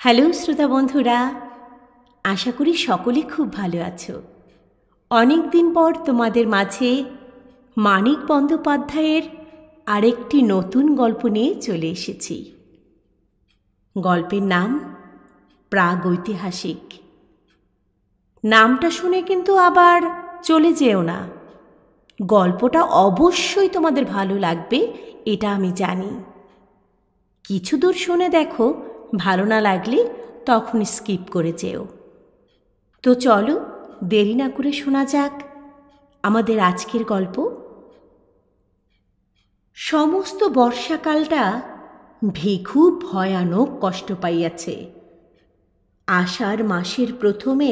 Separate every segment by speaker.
Speaker 1: Hello শ্রোতা বন্ধুরা, আশা করি সকলে খুব ভালো আছো। অনেক দিন পর তোমাদের মাঝে মানিক বন্দ্যোপাধ্যায়ের আরেকটি নতুন গল্প নিয়ে চলে এসেছি। গল্পের নাম প্রাগৈতিহাসিক। নামটা শুনে কিন্তু আবার চলে যেও না, গল্পটা অবশ্যই তোমাদের ভালো লাগবে, এটা আমি জানি। কিছু দূর শুনে দেখো, ভালো না লাগলে তখন স্কিপ করে যেও। তো চলো দেরি না করে শোনা যাক আমাদের আজকের গল্প। সমস্ত বর্ষাকালটা ভিখু ভয়ানক কষ্ট পাইয়াছে। আষাঢ় মাসের প্রথমে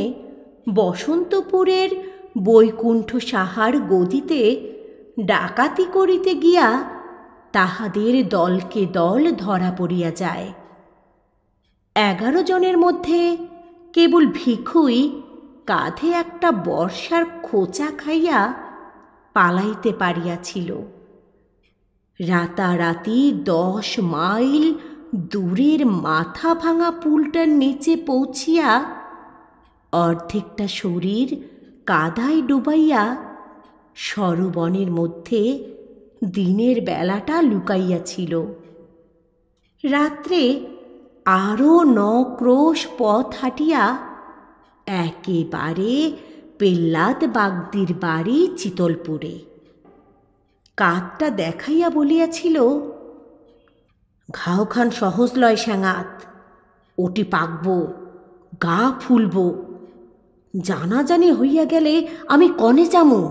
Speaker 1: বসন্তপুরের বৈকুণ্ঠ সাহার গদিতে ডাকাতি করিতে গিয়া তাহাদের দলকে দল ধরা পড়িয়া যায়। 11 জনের মধ্যে কেবল ভিখুই কাঁধে একটা বর্ষার খোঁচা খাইয়া পালাইতে পারিয়াছিল। রাতারাতি 10 মাইল দূরের মাথা ভাঙা পুলটার নিচে পৌঁছিয়া অর্ধেকটা শরীর কাদায় ডুবাইয়া সরবনের মধ্যে দিনের বেলাটা লুকাইয়াছিল। রাত্রে আরও 9 ক্রোশ পথ হাঁটিয়া একেবারে পেল্লাদ বাগদির বাড়ি চিতলপুরে। কাকটা দেখাইয়া বলিয়াছিল, ঘাও খান সহজ লয় স্যাঙাত, ওটি পাকব, গা ফুলব, জানাজানি হইয়া গেলে আমি কনে যামু।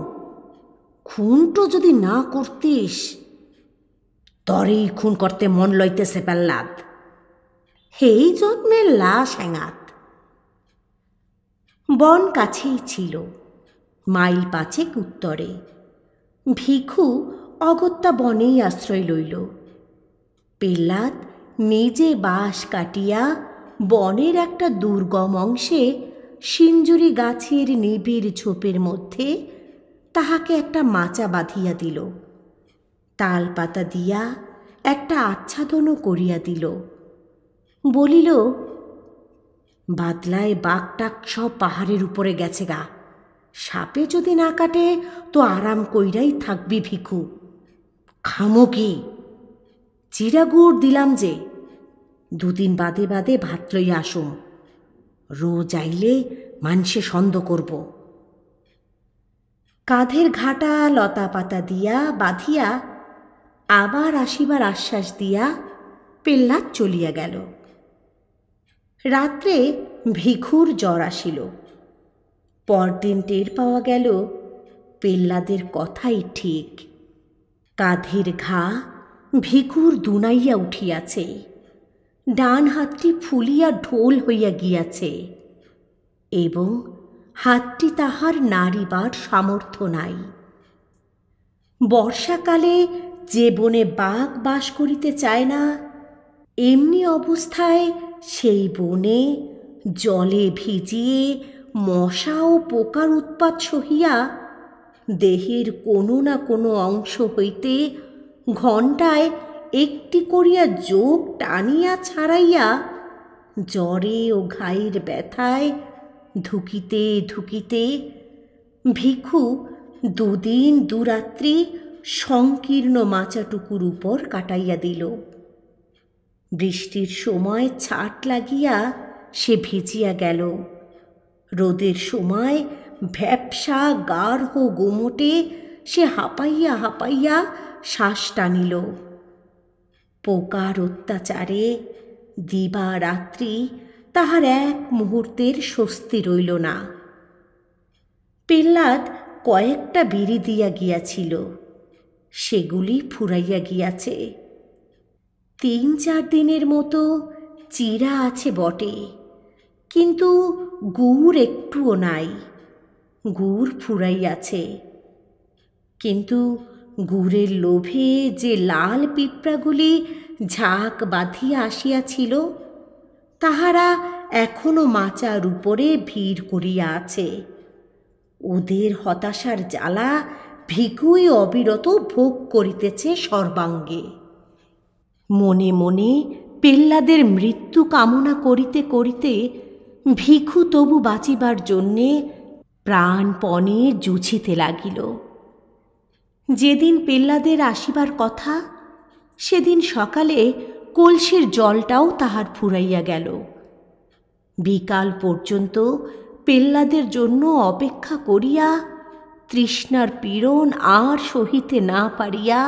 Speaker 1: খুনটো যদি না করতিস, তরেই খুন করতে মন লইতেছে পেল্লাদ। এই জন্মের লাশ স্যাঙাত। বন কাছেই ছিল, মাইল 5 উত্তরে। ভিখু অগত্যা বনেই আশ্রয় লইল। পেল্লাদ নিজে বাঁশ কাটিয়া বনের একটা দুর্গম অংশে সিঞ্জুরি গাছের নিবিড় ঝোপের মধ্যে তাহাকে একটা মাচা বাঁধিয়া দিল। তাল পাতা দিয়া একটা আচ্ছাদনও করিয়া দিল। বলিল, বাদলায় বাঘটাক সব পাহাড়ের উপরে গেছে গা, সাপে যদি না কাটে তো আরাম কইরাই থাকবি ভিখু। খামো কি? চিরাগুড় দিলাম যে, 2 দিন বাদে বাদে ভাত লইয়া আসুম। রোজ আইলে মানুষে সন্দেহ করব। কাঁধের ঘাটা লতা পাতা দিয়া বাঁধিয়া আবার আসিবার আশ্বাস দিয়া পেল্লাদ চলিয়া গেল। রাত্রে ভিখুর জ্বর আসিল। পরদিন টের পাওয়া গেল পেল্লাদের কথাই ঠিক। কাঁধের ঘা ভিখুর দুনাইয়া উঠিয়াছে, ডান হাতটি ফুলিয়া ঢোল হইয়া গিয়াছে এবং হাতটি তাহার নাড়িবার সামর্থ্য নাই। বর্ষাকালে যে বনে বাঘ বাস করিতে চায় না, এমনি অবস্থায় সেই বনে জলে ভিজিয়ে মশা ও পোকার উৎপাত সহিয়া দেহের কোনো না কোনো অংশ হইতে ঘণ্টায় একটি করিয়া যোগ টানিয়া ছাড়াইয়া জ্বরে ও ঘায়ের ব্যথায় ধুকিতে ধুকিতে ভিখু 2 দিন 2 রাত্রি সংকীর্ণ মাচাটুকুর উপর কাটাইয়া দিল। বৃষ্টির সময় ছাট লাগিয়া সে ভিজিয়া গেল। রোদের সময় ভ্যাপসা গাঢ় গুমোটে সে হাঁপাইয়া হাঁপাইয়া শ্বাস টানিল। পোকার অত্যাচারে দিবা রাত্রি তাহার এক মুহূর্তের স্বস্তি রইল না। পেল্লাদ কয়েকটা বিড়ি দিয়া গিয়াছিল, সেগুলি ফুরাইয়া গিয়াছে। 3-4 দিনের মতো চিরা আছে বটে, কিন্তু গুড় একটুও নাই। গুড় ফুরাইয়াছে, কিন্তু গুড়ের লোভে যে লাল পিঁপড়াগুলি ঝাঁক বাঁধিয়া আসিয়াছিল, তাহারা এখনো মাচার উপরে ভিড় করিয়া আছে। ওদের হতাশার জ্বালা ভিখুই অবিরত ভোগ করিতেছে সর্বাঙ্গে। মনে মনে পেল্লাদের মৃত্যু কামনা করিতে করিতে ভিখু তবু বাঁচিবার জন্যে প্রাণপণে জুঝিতে লাগিল। যেদিন পেল্লাদের আসিবার কথা সেদিন সকালে কলসির জলটাও তাহার ফুরাইয়া গেল। বিকাল পর্যন্ত পেল্লাদের জন্য অপেক্ষা করিয়া তৃষ্ণার পীড়ন আর সহিতে না পারিয়া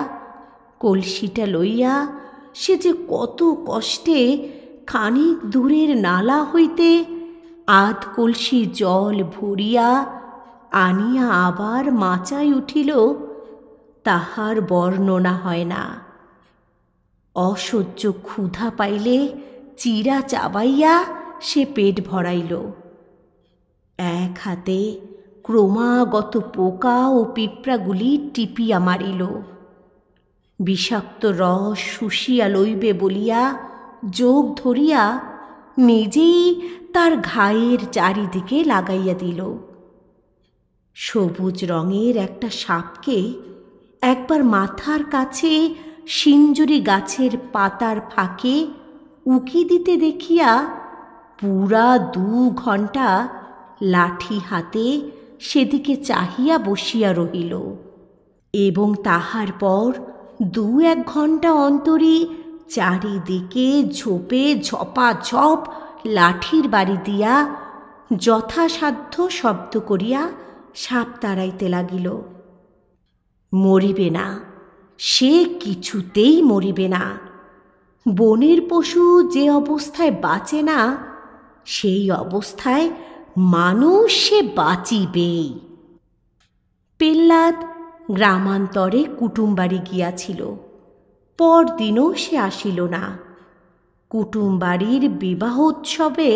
Speaker 1: কলসিটা লইয়া সে যে কত কষ্টে খানিক দূরের নালা হইতে আধ কলসি জল ভরিয়া আনিয়া আবার মাচায় উঠিল, তাহার বর্ণনা হয় না। অসহ্য ক্ষুধা পাইলে চিরা চাবাইয়া সে পেট ভরাইল। এক হাতে ক্রমাগত পোকা ও পিঁপড়াগুলি টিপিয়া মারিল। বিষাক্ত রস শুষিয়া লইবে বলিয়া যোগ ধরিয়া নিজেই তার ঘায়ের চারিদিকে লাগাইয়া দিল। সবুজ রঙের একটা সাপকে একবার মাথার কাছে সিঞ্জুরি গাছের পাতার ফাঁকে উকি দিতে দেখিয়া পুরা 2 ঘণ্টা লাঠি হাতে সেদিকে চাহিয়া বসিয়া রহিল এবং তাহার পর 2-1 ঘণ্টা অন্তরে চারিদিকে ঝোপে ঝপাঝপ লাঠির বাড়ি দিয়া যথাসাধ্য শব্দ করিয়া সাপ তাড়াইতে লাগিল। মরিবে না, সে কিছুতেই মরিবে না। বনের পশু যে অবস্থায় বাঁচে না, সেই অবস্থায় মানুষ সে বাঁচিবেই। পেল্লাদ গ্রামান্তরে কুটুমবাড়ি গিয়াছিল। পরদিনও সে আসিল না। কুটুমবাড়ির বিবাহোৎসবে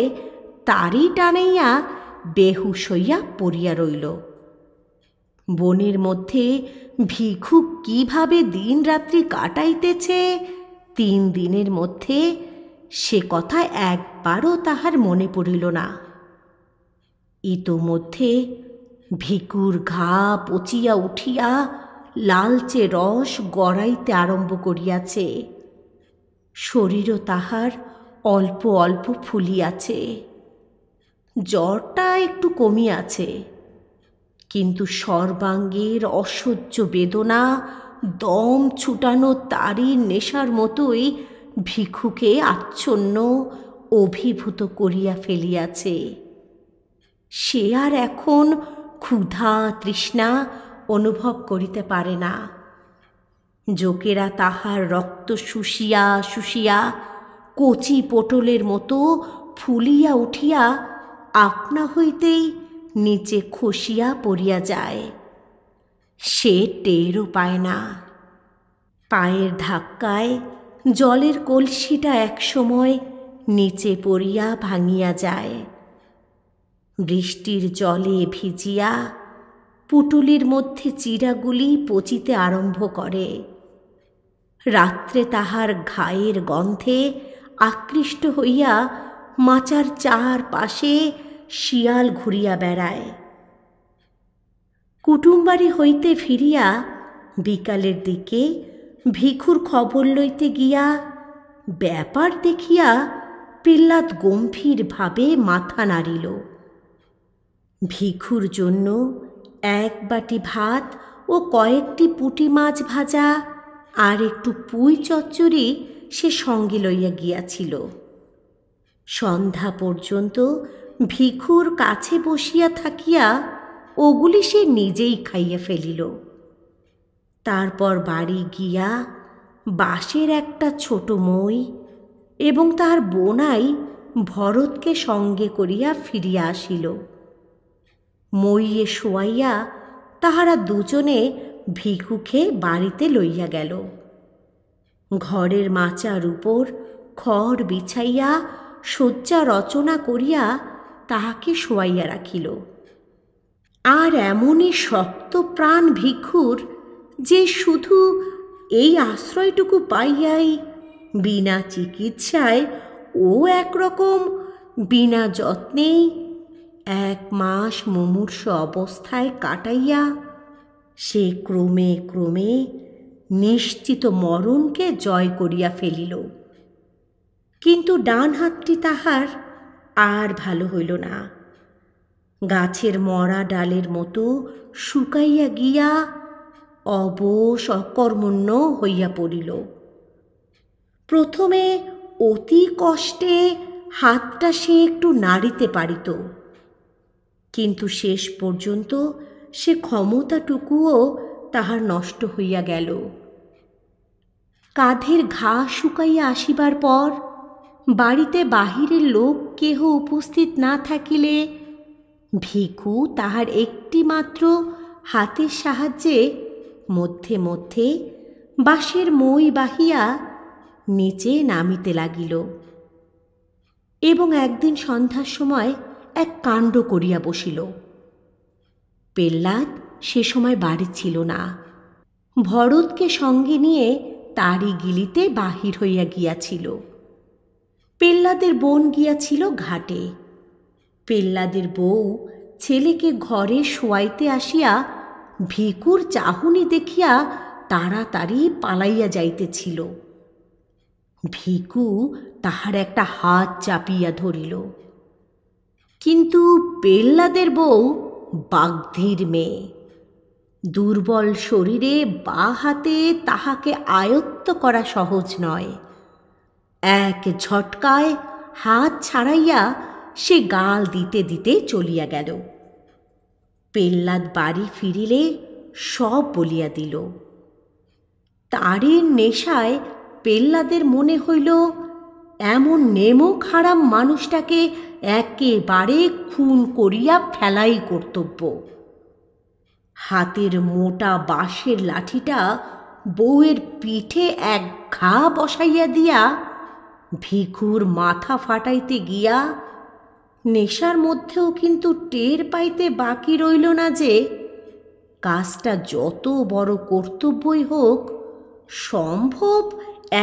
Speaker 1: তারই টানাইয়া বেহুশ হইয়া পড়িয়া রইল। বনের মধ্যে ভিখু কিভাবে দিন রাত্রি কাটাইতেছে 3 দিনের মধ্যে, সে কথা একবারও তাহার মনে পড়িল না। ইতোমধ্যে ভিকুর ঘা পচিয়া উঠিয়া লালচে রস গড়াইতে আরম্ভ করিয়াছে। শরীরও তাহার অল্প অল্প ফুলিয়াছে। জ্বরটা একটু কমিয়াছে, কিন্তু সর্বাঙ্গের অসহ্য বেদনা দম ছুটানো তারই নেশার মতোই ভিখুকে আচ্ছন্ন অভিভূত করিয়া ফেলিয়াছে। সে আর এখন ক্ষুধা তৃষ্ণা অনুভব করিতে পারে না। যোগেরা তাহার রক্ত শুষিয়া শুষিয়া কচি পটলের মতো ফুলিয়া উঠিয়া আপনা হইতেই নিচে খসিয়া পড়িয়া যায়। সে টেরও পায় না। পায়ের ধাক্কায় জলের কলসিটা একসময় নিচে পড়িয়া ভাঙিয়া যায়। বৃষ্টির জলে ভিজিয়া পুটুলির মধ্যে চিরাগুলি পচিতে আরম্ভ করে। রাত্রে তাহার ঘায়ের গন্ধে আকৃষ্ট হইয়া মাচার চারপাশে শিয়াল ঘুরিয়া বেড়ায়। কুটুমবাড়ি হইতে ফিরিয়া বিকালের দিকে ভিখুর খবর লইতে গিয়া ব্যাপার দেখিয়া পেল্লাদ গম্ভীরভাবে মাথা নাড়িল। ভিখুর জন্য 1 বাটি ভাত ও কয়েকটি পুঁটি মাছ ভাজা আর একটু পুঁই চচ্চড়ি সে সঙ্গে লইয়া গিয়াছিল। সন্ধ্যা পর্যন্ত ভিখুর কাছে বসিয়া থাকিয়া ওগুলি সে নিজেই খাইয়া ফেলিল। তারপর বাড়ি গিয়া বাঁশের একটা ছোট মই এবং তার বোনাই ভরতকে সঙ্গে করিয়া ফিরিয়া আসিল। মইয়ে শোয়াইয়া তাহারা দুজনে ভিখুকে বাড়িতে লইয়া গেল। ঘরের মাচার উপর খড় বিছাইয়া শয্যা রচনা করিয়া তাহাকে শোয়াইয়া রাখিল। আর এমনই শক্ত প্রাণ ভিখুর যে শুধু এই আশ্রয়টুকু পাইয়াই বিনা চিকিৎসায় ও একরকম বিনা যত্নেই 1 মাস মুমূর্ষ অবস্থায় কাটাইয়া সে ক্রমে ক্রমে নিশ্চিত মরণকে জয় করিয়া ফেলিল। কিন্তু ডান হাতটি তাহার আর ভালো হইল না। গাছের মরা ডালের মতো শুকাইয়া গিয়া অবশ অকর্মণ্য হইয়া পড়িল। প্রথমে অতি কষ্টে হাতটা সে একটু নাড়িতে পারিত, কিন্তু শেষ পর্যন্ত সে ক্ষমতাটুকুও তাহার নষ্ট হইয়া গেল। কাঁধের ঘা শুকাইয়া আসিবার পর বাড়িতে বাহিরের লোক কেহ উপস্থিত না থাকিলে ভিখু তাহার একটি মাত্র হাতের সাহায্যে মধ্যে মধ্যে বাঁশের মই বাহিয়া নিচে নামিতে লাগিল। এবং একদিন সন্ধ্যার সময় এক কাণ্ড করিয়া বসিল। পেল্লাদ সে সময় বাড়ি ছিল না। ভরতকে সঙ্গে নিয়ে তারই গিলিতে বাহির হইয়া গিয়াছিল। পেল্লাদের বোন গিয়াছিল ঘাটে। পেল্লাদের বউ ছেলেকে ঘরে শোয়াইতে আসিয়া ভিকুর চাহনি দেখিয়া তাড়াতাড়ি পালাইয়া যাইতেছিল। ভিকু তাহার একটা হাত চাপিয়া ধরিল, কিন্তু পেল্লাদের বউ বাগধির মেয়ে। দুর্বল শরীরে বা হাতে তাহাকে আয়ত্ত করা সহজ নয়। এক ঝটকায় হাত ছাড়াইয়া সে গাল দিতে দিতে চলিয়া গেল। পেল্লাদ বাড়ি ফিরিলে সব বলিয়া দিল। তারের নেশায় পেল্লাদের মনে হইল এমন নেমক হারাম মানুষটাকে একেবারে খুন করিয়া ফেলাই কর্তব্য। হাতের মোটা বাঁশের লাঠিটা বউয়ের পিঠে এক ঘা বসাইয়া দিয়া ভিখুর মাথা ফাটাইতে গিয়া নেশার মধ্যেও কিন্তু টের পাইতে বাকি রইল না যে কাজটা যত বড় কর্তব্যই হোক সম্ভব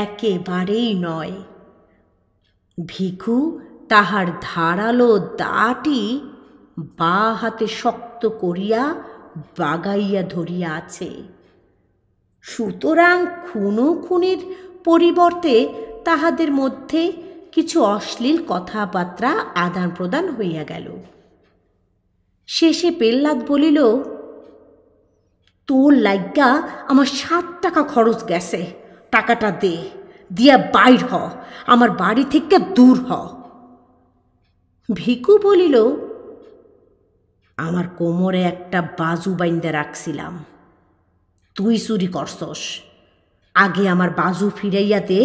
Speaker 1: একেবারেই নয়। ভিখু তাহার ধারালো দাটি বা হাতে শক্ত করিয়া বাগাইয়া ধরিয়া আছে। সুতরাং খুনোখুনির পরিবর্তে তাহাদের মধ্যে কিছু অশ্লীল কথাবার্তা আদান প্রদান হইয়া গেল। শেষে পেল্লাদ বলিল, তোর লাইগা আমার 7 টাকা খরচ গেছে, টাকাটা দে, দিয়া বাইর হ, আমার বাড়ি থেকে দূর হ। ভিকু বলিল, আমার কোমরে একটা বাজু বাইন্দা রাখছিলাম, তুই চুরি করছস, আগে আমার বাজু ফিরাইয়া দে,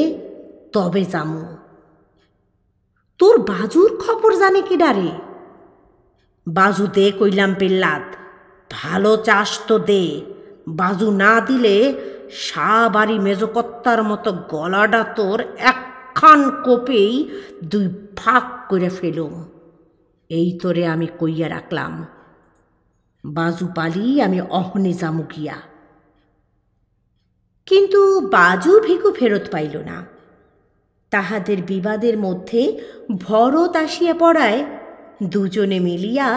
Speaker 1: তবে যামু। তোর বাজুর খবর জানে কি ডারে? বাজু দে কইলাম পেল্লাদ, ভালো চাস তো দে, বাজু না দিলে সাবাড়ি মেজকত্তার মতো গলাটা তোর একখান কোপেই 2 ভাগ করে ফেলুম, এই তোরে আমি কইয়া রাখলাম। বাজু পালি আমি অহনে যামু গিয়া। কিন্তু বাজু ভিকু ফেরত পাইল না। তাহাদের বিবাদের মধ্যে ভরত আসিয়া পড়ায় দুজনে মিলিয়া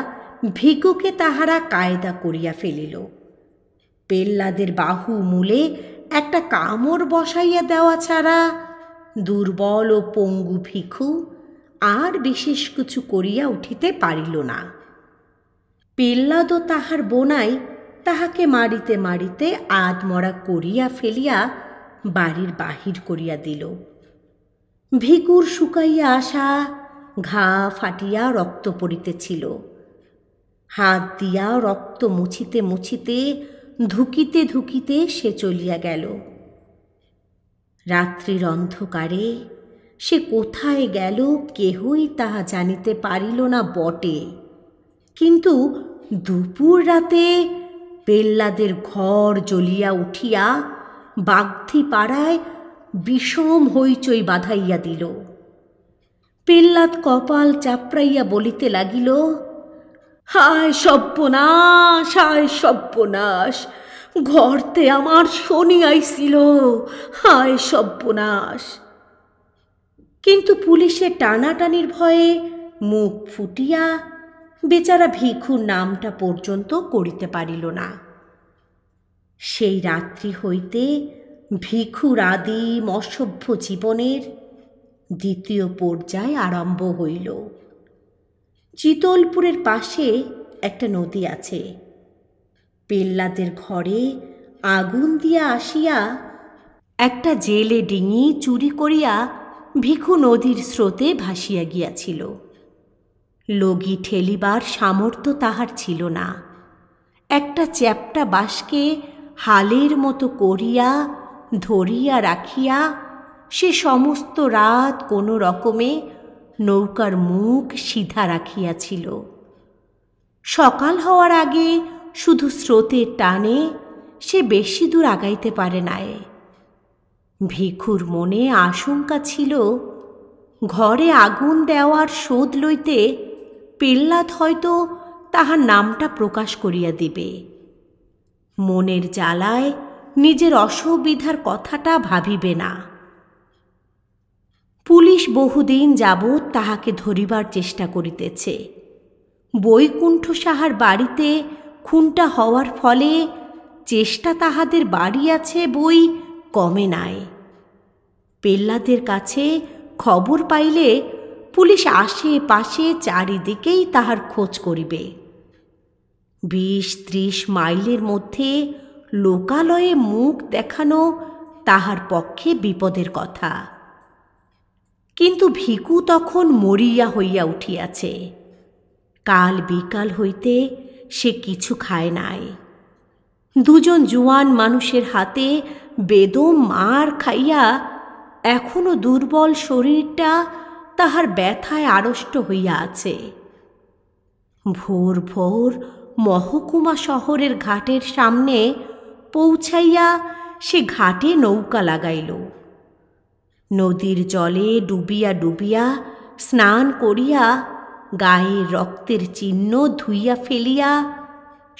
Speaker 1: ভিকুকে তাহারা কায়দা করিয়া ফেলিল। পেল্লাদের বাহু মূলে একটা কামড় বসাইয়া দেওয়া ছাড়া দুর্বল ও পঙ্গু ভিখু আর বিশেষ কিছু করিয়া উঠিতে পারিল না। পেল্লাদ ও তাহার বোনাই তাহাকে মারিতে মারিতে আধমরা করিয়া ফেলিয়া বাড়ির বাহির করিয়া দিল। ভিকুর শুকাইয়া আসা ঘা ফাটিয়া রক্ত পড়িতেছিল। হাত দিয়া রক্ত মুছিতে মুছিতে ধুকিতে ধুকিতে সে চলিয়া গেল। রাত্রির অন্ধকারে সে কোথায় গেল কেহই তাহা জানিতে পারিল না বটে, কিন্তু দুপুর রাতে পেল্লাদের ঘর জ্বলিয়া উঠিয়া বাগধি পাড়ায় বিষম হইচই বাঁধাইয়া দিল। পেল্লাদ কপাল চাপড়াইয়া বলিতে লাগিল, হায় সর্বনাশ, হায় সর্বনাশ, ঘরতে আমার শনি আইছিল, হায় সর্বনাশ। কিন্তু পুলিশের টানাটানির ভয়ে মুখ ফুটিয়া বেচারা ভিখুর নামটা পর্যন্ত করিতে পারিল না। সেই রাত্রি হইতে ভিখুর আদিম অসভ্য জীবনের দ্বিতীয় পর্যায় আরম্ভ হইল। চিতলপুরের পাশে একটা নদী আছে। পেল্লাদের ঘরে আগুন দিয়া আসিয়া একটা জেলে ডিঙি চুরি করিয়া ভিখু নদীর স্রোতে ভাসিয়া গিয়াছিল। লগি ঠেলিবার সামর্থ্য তাহার ছিল না। একটা চ্যাপ্টা বাঁশকে হালের মতো করিয়া ধরিয়া রাখিয়া সে সমস্ত রাত কোনো রকমে নৌকার মুখ সিধা রাখিয়াছিল। সকাল হওয়ার আগে শুধু স্রোতের টানে সে বেশি দূর আগাইতে পারে নাই। ভিখুর মনে আশঙ্কা ছিল, ঘরে আগুন দেওয়ার শোধ লইতে পেল্লাদ হয়তো তাহার নামটা প্রকাশ করিয়া দিবে। মনের জ্বালায় নিজের অসুবিধার কথাটা ভাবিবে না। পুলিশ বহুদিন যাবৎ তাহাকে ধরিবার চেষ্টা করিতেছে। বৈকুণ্ঠ সাহার বাড়িতে খুনটা হওয়ার ফলে চেষ্টা তাহাদের বাড়িয়াছে বই কমে নাই। পেল্লাদের কাছে খবর পাইলে পুলিশ আশেপাশে চারিদিকেই তাহার খোঁজ করিবে। 20-30 মাইলের মধ্যে লোকালয়ে মুখ দেখানো তাহার পক্ষে বিপদের কথা। কিন্তু ভিখু তখন মরিয়া হইয়া উঠিয়াছে। কাল বিকাল হইতে সে কিছু খায় নাই। দুজন জুয়ান মানুষের হাতে বেদম মার খাইয়া এখনো দুর্বল শরীরটা তাহার ব্যথায় আড়ষ্ট হইয়া আছে। ভোর ভোর মহকুমা শহরের ঘাটের সামনে পৌঁছাইয়া সে ঘাটে নৌকা লাগাইল। নদীর জলে ডুবিয়া ডুবিয়া স্নান করিয়া গায়ের রক্তের চিহ্ন ধুইয়া ফেলিয়া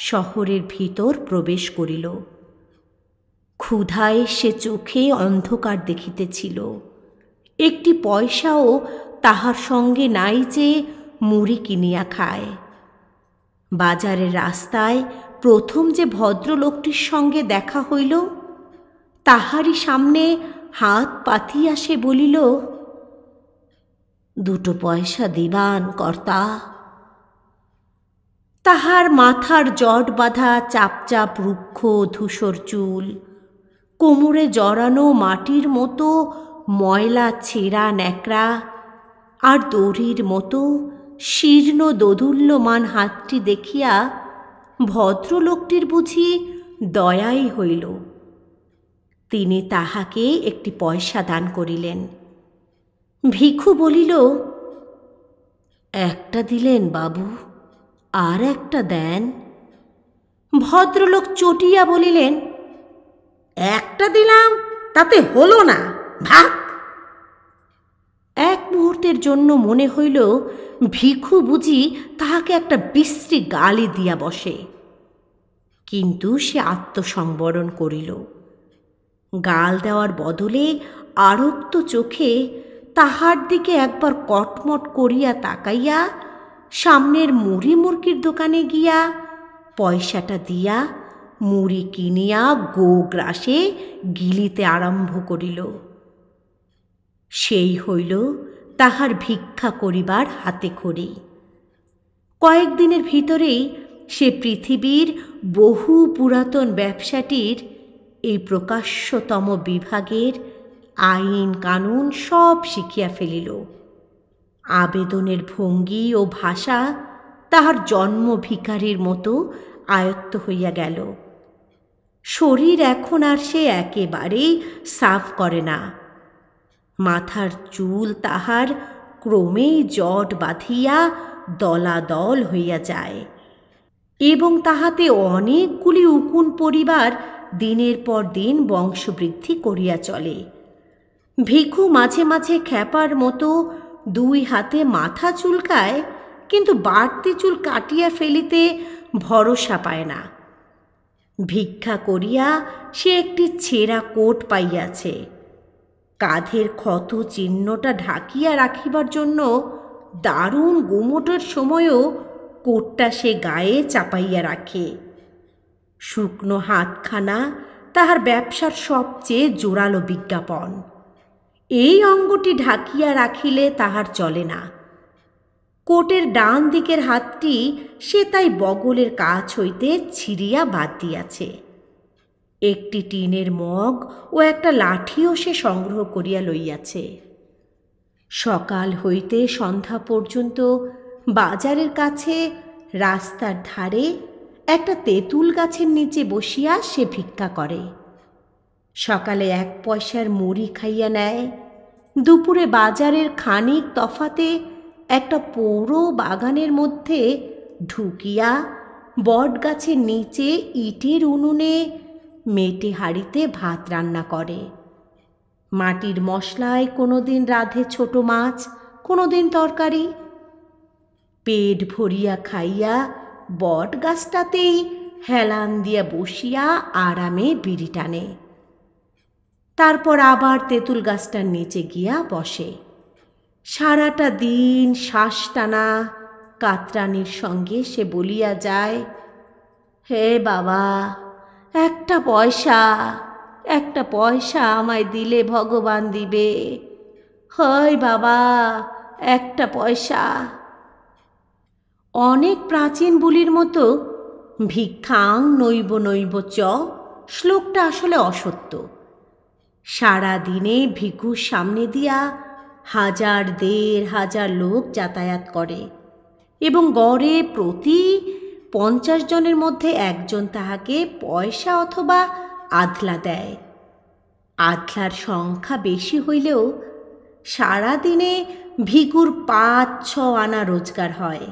Speaker 1: শহরের ভিতর প্রবেশ করিল। ক্ষুধায় সে চোখে অন্ধকার দেখিতেছিল। একটি পয়সাও তাহার সঙ্গে নাই যে মুড়ি কিনিয়া খায়। বাজারের রাস্তায় প্রথম যে ভদ্রলোকটির সঙ্গে দেখা হইল, তাহারই সামনে হাত পাতিয়া সে বলিল, 2 পয়সা দিবান কর্তা। তাহার মাথার জট বাঁধা চাপচাপ রুক্ষ ধূসর চুল, কোমরে জড়ানো মাটির মতো ময়লা ছেঁড়া ন্যাকড়া, আর দড়ির মতো শীর্ণ দোদুল্যমান হাতটি দেখিয়া ভদ্রলোকটির বুঝি দয়াই হইল। তিনি তাহাকে একটি পয়সা দান করিলেন। ভিখু বলিল, একটা দিলেন বাবু, আর একটা দেন। ভদ্রলোক চটিয়া বলিলেন, একটা দিলাম তাতে হলো না, ভাগ। এক মুহূর্তের জন্য মনে হইল ভিখু বুঝি তাহাকে একটা বিশ্রী গালি দিয়া বসে। কিন্তু সে আত্মসংবরণ করিল। গাল দেওয়ার বদলে আরক্ত চোখে তাহার দিকে একবার কটমট করিয়া তাকাইয়া সামনের মুড়ি মুরগির দোকানে গিয়া পয়সাটা দিয়া মুড়ি কিনিয়া গোগ্রাসে গিলিতে আরম্ভ করিল। সেই হইল তাহার ভিক্ষা করিবার হাতেখড়ি। কয়েকদিনের ভিতরেই সে পৃথিবীর বহু পুরাতন ব্যবসাটির এই প্রকাশ্যতম বিভাগের আইন কানুন সব শিখিয়া ফেলিল। আবেদনের ভঙ্গি ও ভাষা তাহার জন্ম ভিখারির মতো আয়ত্ত হইয়া গেল। শরীর এখন আর সে একেবারেই সাফ করে না। মাথার চুল তাহার ক্রমেই জট বাঁধিয়া দলাদল হইয়া যায় এবং তাহাতে অনেকগুলি উকুন পরিবার দিনের পর দিন বংশবৃদ্ধি করিয়া চলে। ভিখু মাঝে মাঝে খ্যাপার মতো 2 হাতে মাথা চুলকায়, কিন্তু বাড়তি চুল কাটিয়া ফেলিতে ভরসা পায় না। ভিক্ষা করিয়া সে একটি ছেঁড়া কোট পাইয়াছে। কাঁধের ক্ষত চিহ্নটা ঢাকিয়া রাখিবার জন্য দারুণ গুমোটের সময়ও কোটটা সে গায়ে চাপাইয়া রাখে। শুকনো হাতখানা তাহার ব্যবসার সবচেয়ে জোরালো বিজ্ঞাপন। এই অঙ্গটি ঢাকিয়া রাখিলে তাহার চলে না। কোটের ডান দিকের হাতটি সে তাই বগলের কাছ হইতে ছিঁড়িয়া বাদ দিয়াছে। একটি টিনের মগ ও একটা লাঠিও সে সংগ্রহ করিয়া লইয়াছে। সকাল হইতে সন্ধ্যা পর্যন্ত বাজারের কাছে রাস্তার ধারে একটা তেঁতুল গাছের নিচে বসিয়া সে ভিক্ষা করে। সকালে 1 পয়সার মুড়ি খাইয়া নেয়, দুপুরে বাজারের খানিক তফাতে একটা পৌর বাগানের মধ্যে ঢুকিয়া বট গাছের নিচে ইটের উনুনে মেটে হাঁড়িতে ভাত রান্না করে। মাটির মশলায় কোনোদিন রাঁধে ছোট মাছ, কোনোদিন তরকারি। পেট ভরিয়া খাইয়া বট গাছটাতেই হেলান দিয়া বসিয়া আরামে বিড়ি টানে। তারপর আবার তেঁতুল গাছটার নিচে গিয়া বসে। সারাটা দিন শ্বাস টানা কাতরানির সঙ্গে সে বলিয়া যায়, হে বাবা, একটা পয়সা আমায় দিলে ভগবান দিবে। হয় বাবা, একটা পয়সা। অনেক প্রাচীন বুলির মতো ভিক্ষাং নৈব নৈব চ শ্লোকটা আসলে অসত্য। সারা দিনে ভিক্ষুর সামনে দিয়া 1000-1500 লোক যাতায়াত করে এবং গড়ে প্রতি 50 জনের মধ্যে একজন তাহাকে পয়সা অথবা আধলা দেয়। আধলার সংখ্যা বেশি হইলেও সারা দিনে ভিক্ষুর 5-6 আনা রোজগার হয়,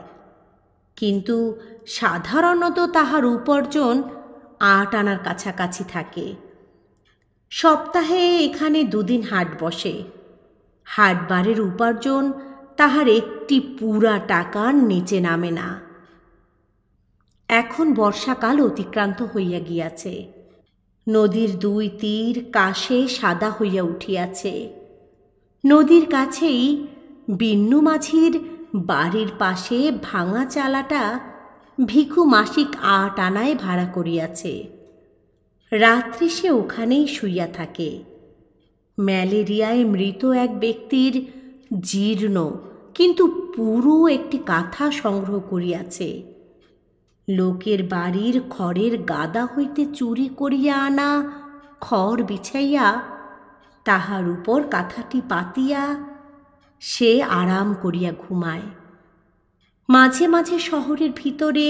Speaker 1: কিন্তু সাধারণত তাহার উপার্জন 8 আনার কাছাকাছি থাকে। সপ্তাহে এখানে 2 দিন হাট বসে। হাটবারের উপার্জন তাহার একটি পুরা টাকার নিচে নামে না। এখন বর্ষাকাল অতিক্রান্ত হইয়া গিয়াছে। নদীর 2 তীর কাশে সাদা হইয়া উঠিয়াছে। নদীর কাছেই বিন্নু মাঝির বাড়ির পাশে ভাঙা চালাটা ভিখু মাসিক 8 আনায় ভাড়া করিয়াছে। রাত্রি সে ওখানেই শুইয়া থাকে। ম্যালেরিয়ায় মৃত এক ব্যক্তির জীর্ণ কিন্তু পুরো একটি কাঁথা সংগ্রহ করিয়াছে। লোকের বাড়ির খড়ের গাদা হইতে চুরি করিয়া আনা খড় বিছাইয়া তাহার উপর কাঁথাটি পাতিয়া সে আরাম করিয়া ঘুমায়। মাঝে মাঝে শহরের ভিতরে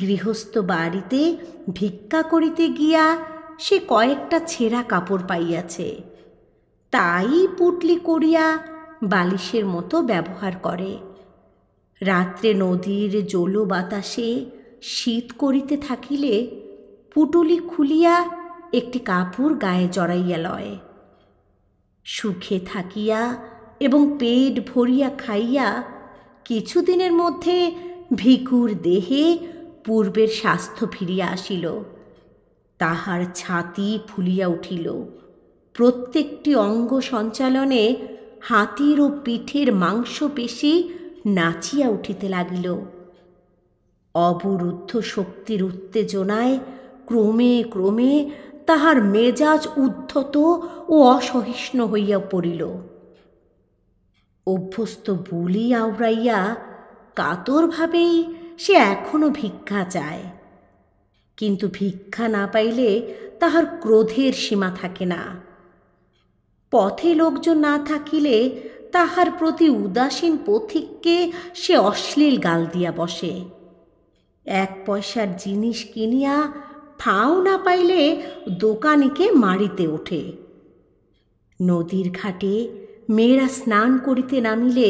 Speaker 1: গৃহস্থ বাড়িতে ভিক্ষা করিতে গিয়া সে কয়েকটা ছেঁড়া কাপড় পাইয়াছে, তাই পুটলি করিয়া বালিশের মতো ব্যবহার করে। রাত্রে নদীর জলো বাতাসে শীত করিতে থাকিলে পুটুলি খুলিয়া একটি কাপড় গায়ে জড়াইয়া লয়। সুখে থাকিয়া এবং পেট ভরিয়া খাইয়া কিছুদিনের মধ্যে ভিখুর দেহে পূর্বের স্বাস্থ্য ফিরিয়া আসিল। তাহার ছাতি ফুলিয়া উঠিল। প্রত্যেকটি অঙ্গ সঞ্চালনে হাতির ও পিঠের মাংসপেশি নাচিয়া উঠিতে লাগিল। অবরুদ্ধ শক্তির উত্তেজনায় ক্রমে ক্রমে তাহার মেজাজ উদ্ধত ও অসহিষ্ণু হইয়া পড়িল। অভ্যস্ত বুলি আওড়াইয়া কাতরভাবেই সে এখনো ভিক্ষা চায়, কিন্তু ভিক্ষা না পাইলে তাহার ক্রোধের সীমা থাকে না। পথে লোকজন না থাকিলে তাহার প্রতি উদাসীন পথিককে সে অশ্লীল গাল দিয়া বসে। 1 পয়সার জিনিস কিনিয়া ফাও না পাইলে দোকানিকে মারিতে ওঠে। নদীর ঘাটে মেয়েরা স্নান করিতে নামিলে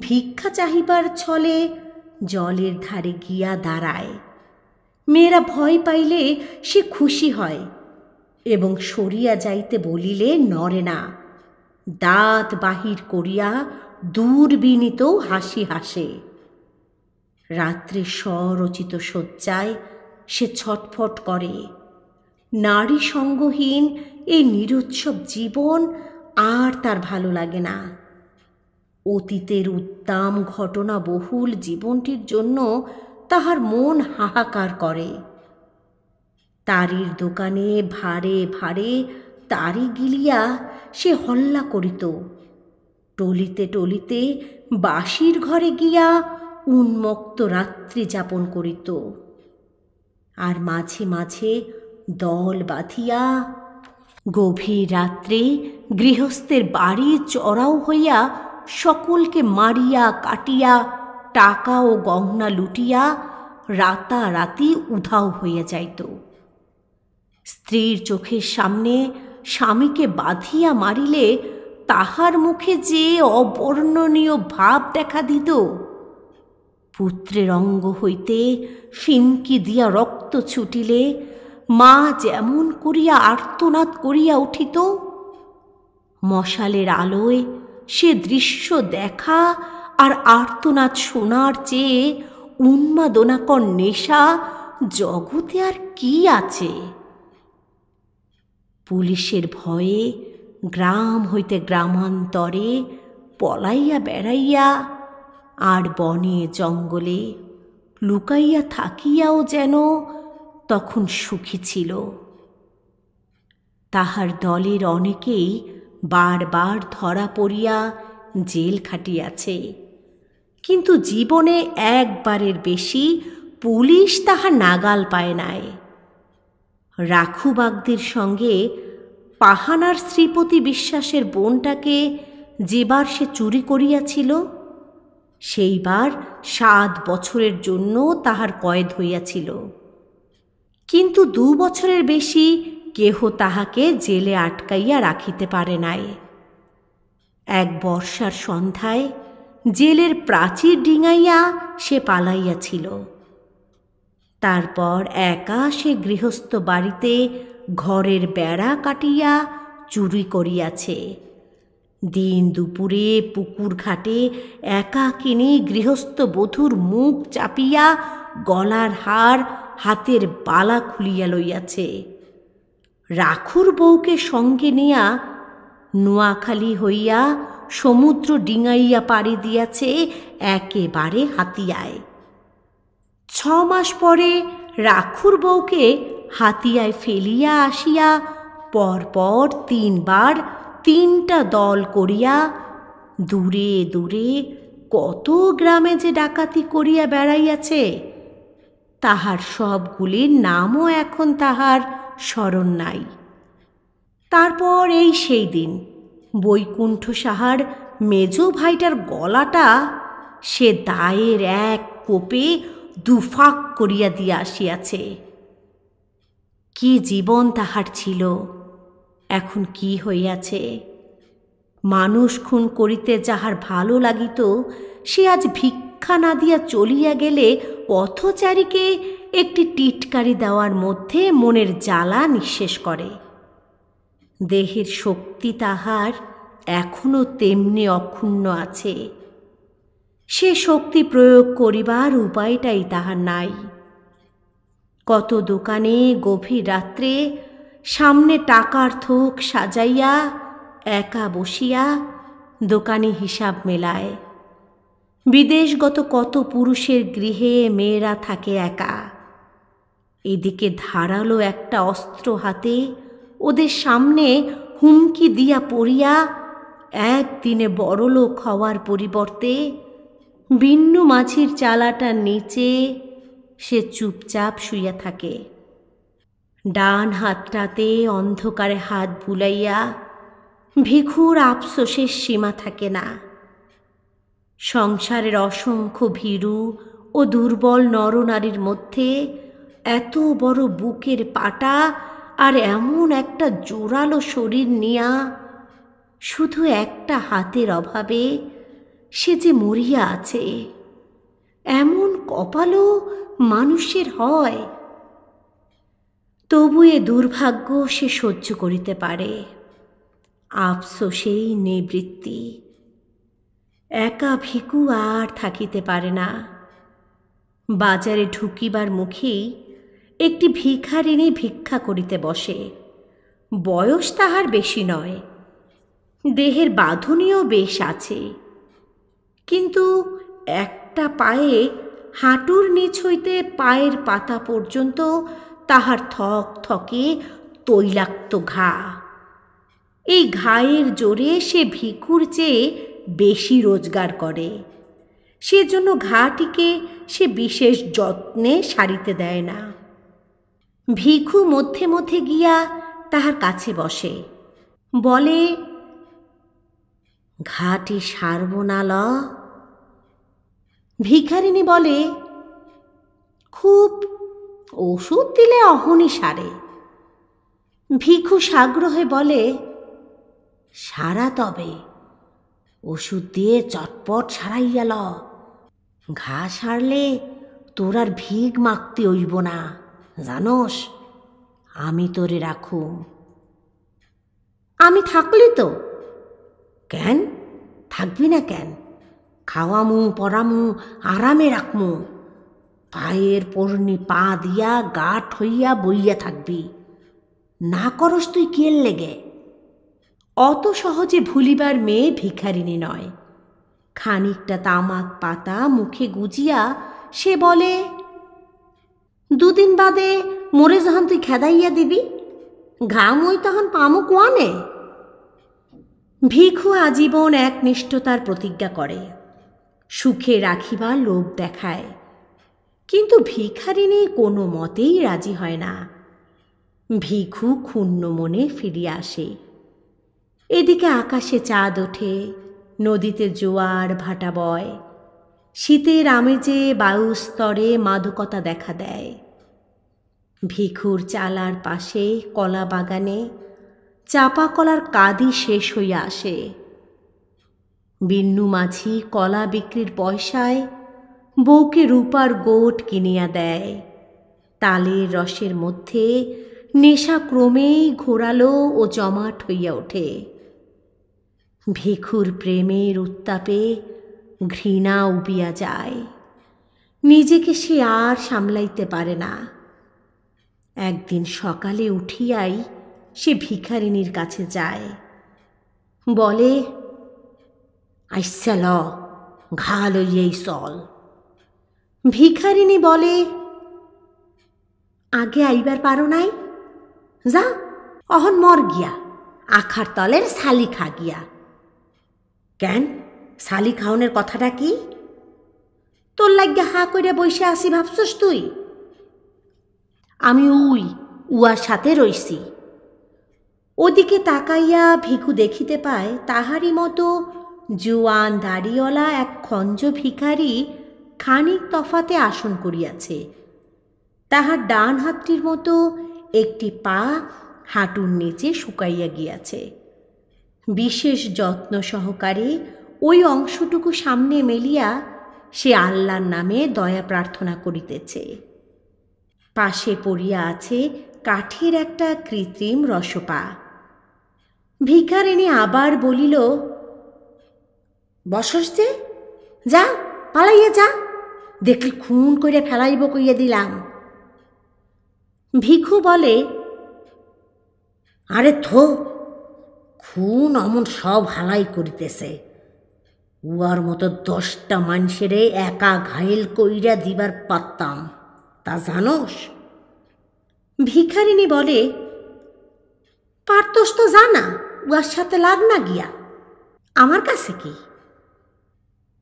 Speaker 1: ভিক্ষা চাহিবার ছলে জলের ধারে গিয়া দাঁড়ায়। মেয়েরা ভয় পাইলে সে খুশি হয় এবং সরিয়া যাইতে বলিলে নড়ে না, দাঁত বাহির করিয়া দুর্বিনীত হাসি হাসে। রাত্রে স্বরচিত শয্যায় সে ছটফট করে। নারী সঙ্গহীন এই নিরুৎসব জীবন আর তার ভালো লাগে না। অতীতের উদ্দাম ঘটনা বহুল জীবনটির জন্য তাহার মন হাহাকার করে। তারির দোকানে ভারে ভারে তারি গিলিয়া সে হল্লা করিত, টলিতে টলিতে বাঁশির ঘরে গিয়া উন্মুক্ত রাত্রি যাপন করিত। আর মাঝে মাঝে দল বাঁধিয়া গভীর রাত্রে গৃহস্থের বাড়ি চড়াও হইয়া সকলকে মারিয়া কাটিয়া টাকা ও গহনা লুটিয়া রাতারাতি উধাও হইয়া যাইত। স্ত্রীর চোখের সামনে স্বামীকে বাঁধিয়া মারিলে তাহার মুখে যে অবর্ণনীয় ভাব দেখা দিত, পুত্রের অঙ্গ হইতে ফিনকি দিয়া রক্ত ছুটিলে মা যেমন করিয়া আর্তনাদ করিয়া উঠিত, মশালের আলোয় সে দৃশ্য দেখা আর আর্তনাদ শোনার চেয়ে উন্মাদনাকর নেশা জগতে আর কি আছে। পুলিশের ভয়ে গ্রাম হইতে গ্রামান্তরে পলাইয়া বেড়াইয়া আর বনে জঙ্গলে লুকাইয়া থাকিয়াও যেন তখন সুখী ছিল। তাহার দলের অনেকেই বারবার ধরা পড়িয়া জেল খাটিয়াছে, কিন্তু জীবনে একবারের বেশি পুলিশ তাহার নাগাল পায় নাই। রাখু বাগদির সঙ্গে পাহানার শ্রীপতি বিশ্বাসের বোনটাকে যেবার সে চুরি করিয়াছিল, সেইবার 7 বছরের জন্য তাহার কয়েদ হইয়াছিল, কিন্তু 2 বছরের বেশি কেহ তাহাকে জেলে আটকাইয়া রাখিতে পারে নাই। এক বর্ষার সন্ধ্যায় জেলের প্রাচীর ডিঙাইয়া সে পালাইয়াছিল। তারপর একা সে গৃহস্থ বাড়িতে ঘরের বেড়া কাটিয়া চুরি করিয়াছে। দিন দুপুরে পুকুর ঘাটে একাকিনী গৃহস্থ বধূর মুখ চাপিয়া গলার হার হাতের বালা খুলিয়া লইয়াছে। রাখুর বউকে সঙ্গে নিয়া নোয়াখালী হইয়া সমুদ্র ডিঙাইয়া পাড়ি দিয়াছে একেবারে হাতিয়ায়। 6 মাস পরে রাখুর বউকে হাতিয়ায় ফেলিয়া আসিয়া পরপর 3 বার 3টা দল করিয়া দূরে দূরে কত গ্রামে যে ডাকাতি করিয়া বেড়াইয়াছে, তাহার সবগুলির নামও এখন তাহার স্মরণ নাই। তারপর এই সেই দিন বৈকুণ্ঠ সাহার মেজ ভাইটার গলাটা সে দায়ের এক কোপে দুফাক করিয়া দিয়া আসিয়াছে। কি জীবন তাহার ছিল, এখন কি হইয়াছে। মানুষ খুন করিতে যাহার ভালো লাগিত, সে আজ ভিক্ষা না দিয়া চলিয়া গেলে পথচারীকে একটি টিটকারি দেওয়ার মধ্যে মনের জ্বালা নিঃশেষ করে। দেহের শক্তি তাহার এখনো তেমনি অক্ষুণ্ণ আছে, সে শক্তি প্রয়োগ করিবার উপায়টাই তাহার নাই। কত দোকানে গভীর রাত্রে সামনে টাকার থোক সাজাইয়া একা বসিয়া দোকানি হিসাব মেলায়। বিদেশগত কত পুরুষের গৃহে মেয়েরা থাকে একা। এদিকে ধারালো একটা অস্ত্র হাতে ওদের সামনে হুমকি দিয়া পড়িয়া একদিনে বড়লোক হওয়ার পরিবর্তে বিন্নু মাছির চালাটার নিচে সে চুপচাপ শুইয়া থাকে। ডান হাতটাতে অন্ধকারে হাত বুলাইয়া ভিখুর আফসোসের সীমা থাকে না। সংসারের অসংখ্য ভীরু ও দুর্বল নরনারীর মধ্যে এত বড় বুকের পাটা আর এমন একটা জোরালো শরীর নিয়া শুধু একটা হাতের অভাবে সে যে মরিয়া আছে, এমন কপালও মানুষের হয়। তবু এ দুর্ভাগ্য সে সহ্য করিতে পারে। আফসোসেই নিবৃত্তি। একা ভিকু আর থাকিতে পারে না। বাজারে ঢুকিবার মুখেই একটি ভিখারিণী ভিক্ষা করিতে বসে। বয়স তাহার বেশি নয়, দেহের বাঁধনীও বেশ আছে, কিন্তু একটা পায়ে হাঁটুর নিচ হইতে পায়ের পাতা পর্যন্ত তাহার থক থকে তৈলাক্ত ঘা। এই ঘায়ের জোরে সে ভিখুর চেয়ে বেশি রোজগার করে, সেজন্য ঘাটিকে সে বিশেষ যত্নে সারিতে দেয় না। ভিখু মধ্যে মধ্যে গিয়া তাহার কাছে বসে, বলে, ঘাটি সারব না ল। ভিখারিনী বলে, খুব ওষুধ দিলে অহনি সারে। ভিখু সাগ্রহে বলে, সারা তবে ওষুধ দিয়ে চটপট সারাইয়া ল। ঘা সারলে তোর আর ভিগ মাগতে হইব না, জানোস, আমি তোরে রাখুম। আমি থাকলি তো। কেন থাকবি না কেন? খাওয়ামু পরামু, আরামে রাখমু। পায়ের পড়নি পা দিয়া গাঠ হইয়া বইয়া থাকবি। না করস তুই কেল লেগে? অত সহজে ভুলিবার মেয়ে ভিখারিনী নয়। খানিকটা তামাক পাতা মুখে গুজিয়া সে বলে, দুদিন বাদে মোরে যখন তুই খেদাইয়া দিবি, ঘাম ওই তখন পামু কোয়ানে। ভিখু আজীবন একনিষ্ঠতার প্রতিজ্ঞা করে, সুখে রাখিবার লোভ দেখায়, কিন্তু ভিখারিনী কোনো মতেই রাজি হয় না। ভিখু ক্ষুণ্ণ মনে ফিরিয়া আসে। এদিকে আকাশে চাঁদ ওঠে, নদীতে জোয়ার ভাটা বয়, শীতের আমেজে বায়ুস্তরে মাদকতা দেখা দেয়। ভিখুর চালার পাশে কলা বাগানে চাপা কলার কাঁদি শেষ হইয়া আসে। বিন্নু মাঝি কলা বিক্রির পয়সায় বউকে রূপার গোট কিনিয়া দেয়। তালের রসের মধ্যে নেশা ক্রমেই ঘোরালো ও জমাট হইয়া ওঠে। ভিখুর প্রেমের উত্তাপে ঘৃণা উবিয়া যায়, নিজেকে সে আর সামলাইতে পারে না। একদিন সকালে উঠিয়াই সে ভিখারিনীর কাছে যায়, বলে, আইসা ল, ঘা লইয়েই চল। ভিখারিনী বলে, আগে আইবার পারো নাই? যা, অহন মর গিয়া, আখার তলের শালি খা গিয়া। কেন, শালি খাওনের কথাটা কি? তোর লাগিয়া হা কইরা বইসে আসি ভাবছস তুই? আমি উয়ার সাথে রইছি। ওদিকে তাকাইয়া ভিখু দেখিতে পায় তাহারই মতো জোয়ান দাড়িওয়ালা এক খঞ্জ ভিখারি খানিক তফাতে আসন করিয়াছে। তাহার ডান হাতটির মতো একটি পা হাঁটুর নিচে শুকাইয়া গিয়াছে। বিশেষ যত্ন সহকারে ওই অংশটুকু সামনে মেলিয়া সে আল্লাহর নামে দয়া প্রার্থনা করিতেছে। পাশে পড়িয়া আছে কাঠের একটা কৃত্রিম রসপা। ভিখারিনী আবার বলিল, বসস যে, যা পালাইয়া যা, দেখলি খুন করে ফেলাইব কইয়া দিলাম। ভিখু বলে, আরে থো, খুন অমন সব হালাই করিতেছে, উয়ার মতো 10টা মানুষেরে একা ঘায়েল কইরা দিবার পারতাম, তা জানোস? ভিখারিনী বলে, পারতস তো জানা, উয়ার সাথে লাগ না গিয়া, আমার কাছে কি?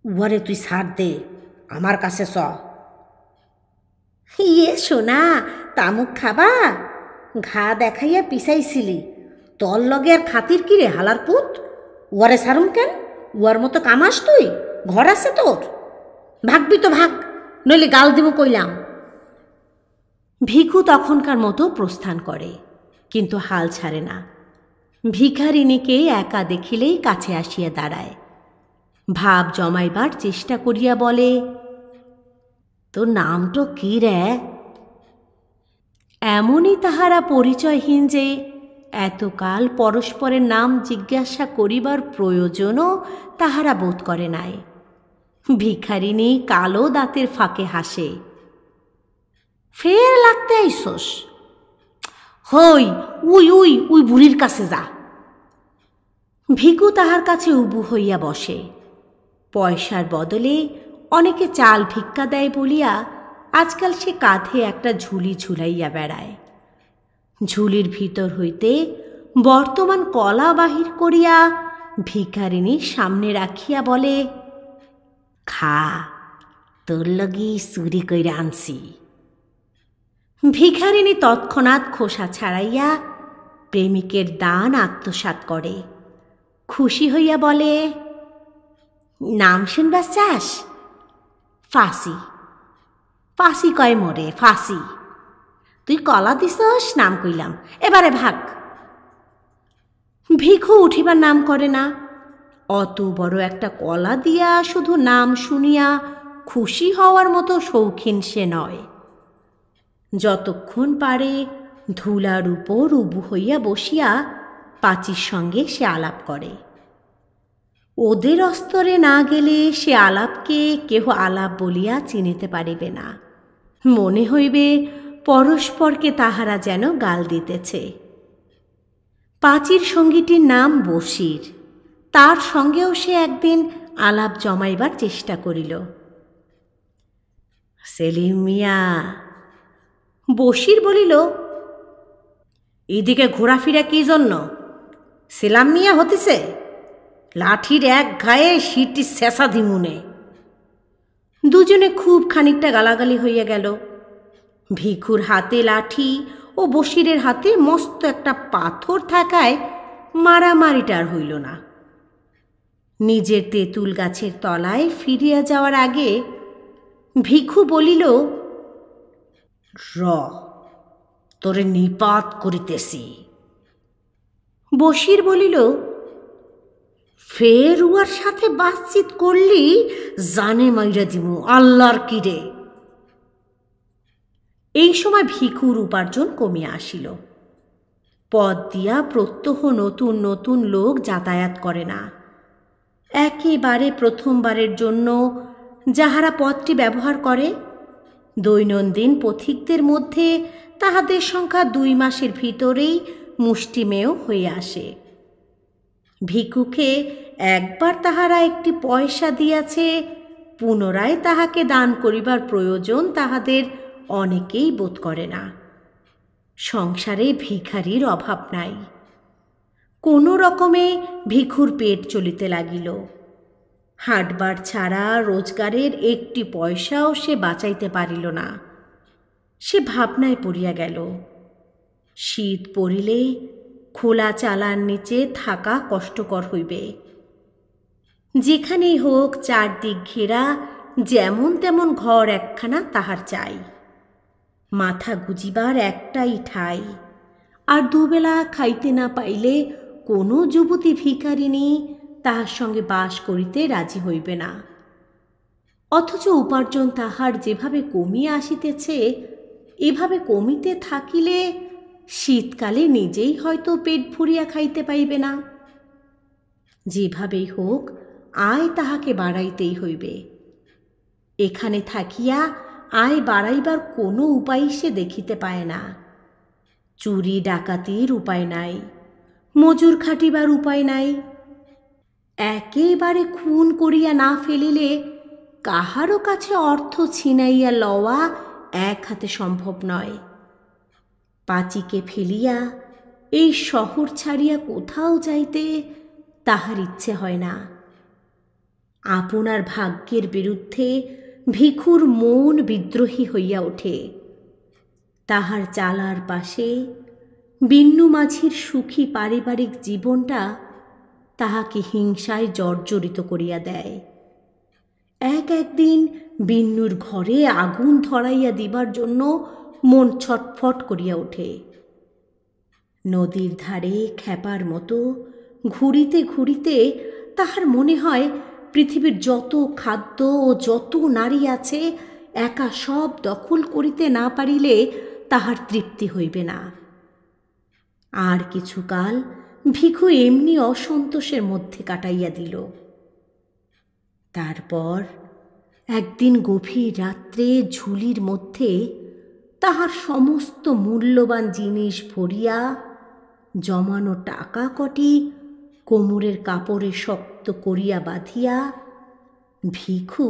Speaker 1: উয়ারে তুই ছাড় দে, আমার কাছে চ। ইয়ে সোনা, তামুক খাবা? ঘা দেখাইয়া পিছাইছিলি, তোর লগে আর খাতির কিরে হালার পুত? উয়ারে সারুম কেন? উয়ার মতো কামাস তুই? ঘর আছে তোর? ভাগবি তো ভাগ, নইলে গাল দিব কইলাম। ভিখু তখনকার মতো প্রস্থান করে, কিন্তু হাল ছাড়ে না। ভিখারিনীকে একা দেখিলেই কাছে আসিয়া দাঁড়ায়, ভাব জমাইবার চেষ্টা করিয়া বলে, তোর নামটো কি রে? এমনই তাহারা পরিচয়হীন যে এতকাল পরস্পরের নাম জিজ্ঞাসা করিবার প্রয়োজনও তাহারা বোধ করে নাই। ভিখারিনী কালো দাঁতের ফাঁকে হাসে, ফের লাগতে আইসোস? হই, উই উই উই বুড়ির কাছে যা। ভিখু তাহার কাছে উবু হইয়া বসে। পয়সার বদলে অনেকে চাল ভিক্ষা দেয় বলিয়া আজকাল সে কাঁধে একটা ঝুলি ঝুলাইয়া বেড়ায়। ঝুলির ভিতর হইতে বর্তমান কলা বাহির করিয়া ভিখারিণীর সামনে রাখিয়া বলে, খা, তোর লগি চুরি কইরা আনছি। ভিখারিণী তৎক্ষণাৎ খোসা ছাড়াইয়া প্রেমিকের দান আত্মসাৎ করে। খুশি হইয়া বলে, নাম শুনবার চাস? ফাঁসি। ফাঁসি কয় মোরে, ফাঁসি। তুই কলা দিছস, নাম কইলাম, এবারে ভাগ। ভিখু উঠিবার নাম করে না। অত বড় একটা কলা দিয়া শুধু নাম শুনিয়া খুশি হওয়ার মতো শৌখিন সে নয়। যতক্ষণ পারে ধুলার উপর উবু হইয়া বসিয়া পাঁচির সঙ্গে সে আলাপ করে। ওদের অস্তরে না গেলে সে আলাপকে কেহ আলাপ বলিয়া চিনিতে পারিবে না। মনে হইবে পরস্পরকে তাহারা যেন গাল দিতেছে। পাঁচির সঙ্গীটির নাম বশির। তার সঙ্গেও সে একদিন আলাপ জমাইবার চেষ্টা করিল। সেলিম মিয়া। বশির বলিল, এদিকে ঘোরাফেরা কি জন্য? সেলাম মিয়া হতিছে? লাঠির এক ঘায়ে সিটি শেষা দিমুনে। দুজনে খুব খানিকটা গালাগালি হইয়া গেল। ভিখুর হাতে লাঠি ও বশিরের হাতে মস্ত একটা পাথর থাকায় মারামারিটার হইল না। নিজের তেঁতুল গাছের তলায় ফিরিয়া যাওয়ার আগে ভিখু বলিল, র, তোরে নিপাত করিতেছি। বশির বলিল, ফের উয়ার সাথে বাতচিত করলি জানে মাইরা দিমু, আল্লাহর কিরে। এই সময় ভিখুর উপার্জন কমিয়া আসিল। পথ দিয়া প্রত্যহ নতুন নতুন লোক যাতায়াত করে না। একেবারে প্রথমবারের জন্য যাহারা পথটি ব্যবহার করে, দৈনন্দিন পথিকদের মধ্যে তাহাদের সংখ্যা 2 মাসের ভিতরেই মুষ্টিমেয় হয়ে আসে। ভিখুকে একবার তাহারা একটি পয়সা দিয়াছে, পুনরায় তাহাকে দান করিবার প্রয়োজন তাহাদের অনেকেই বোধ করে না। সংসারে ভিখারির অভাব নাই। কোনো রকমে ভিখুর পেট চলিতে লাগিল। হাটবার ছাড়া রোজগারের একটি পয়সাও সে বাঁচাইতে পারিল না। সে ভাবনায় পড়িয়া গেল। শীত পড়িলে খোলা চালার নিচে থাকা কষ্টকর হইবে। যেখানেই হোক চারদিক ঘেরা যেমন তেমন ঘর একখানা তাহার চাই। মাথা গুজিবার একটাই ঠাই। আর দুবেলা খাইতে না পাইলে কোনো যুবতী ভিখারিণী তাহার সঙ্গে বাস করিতে রাজি হইবে না। অথচ উপার্জন তাহার যেভাবে কমিয়া আসিতেছে, এভাবে কমিতে থাকিলে শীতকালে নিজেই হয়তো পেট ভরিয়া খাইতে পাইবে না। যেভাবেই হোক আয় তাহাকে বাড়াইতেই হইবে। এখানে থাকিয়া আয় বাড়াইবার কোনো উপায় সে দেখিতে পায় না। চুরি ডাকাতির উপায় নাই, মজুর খাটিবার উপায় নাই। একেবারে খুন করিয়া না ফেলিলে কাহারও কাছে অর্থ ছিনাইয়া লওয়া এক হাতে সম্ভব নয়। পাঁচিকে ফেলিয়া এই শহর ছাড়িয়া কোথাও যাইতে তাহার ইচ্ছে হয় না। আপনার ভাগ্যের বিরুদ্ধে ভিখুর মন বিদ্রোহী হইয়া ওঠে। তাহার চালার পাশে বিন্নু মাঝির সুখী পারিবারিক জীবনটা তাহাকে হিংসায় জর্জরিত করিয়া দেয়। একদিন বিন্নুর ঘরে আগুন ধরাইয়া দিবার জন্য মন ছটফট করিয়া ওঠে। নদীর ধারে খ্যাপার মতো ঘুরিতে ঘুরিতে তাহার মনে হয় পৃথিবীর যত খাদ্য ও যত নারী আছে একা সব দখল করিতে না পারিলে তাহার তৃপ্তি হইবে না। আর কিছুকাল ভিখু এমনি অসন্তোষের মধ্যে কাটাইয়া দিল। তারপর একদিন গভীর রাত্রে ঝুলির মধ্যে তাহার সমস্ত মূল্যবান জিনিস ভরিয়া জমানো টাকা কটি কোমরের কাপড়ে শক্ত করিয়া বাঁধিয়া ভিখু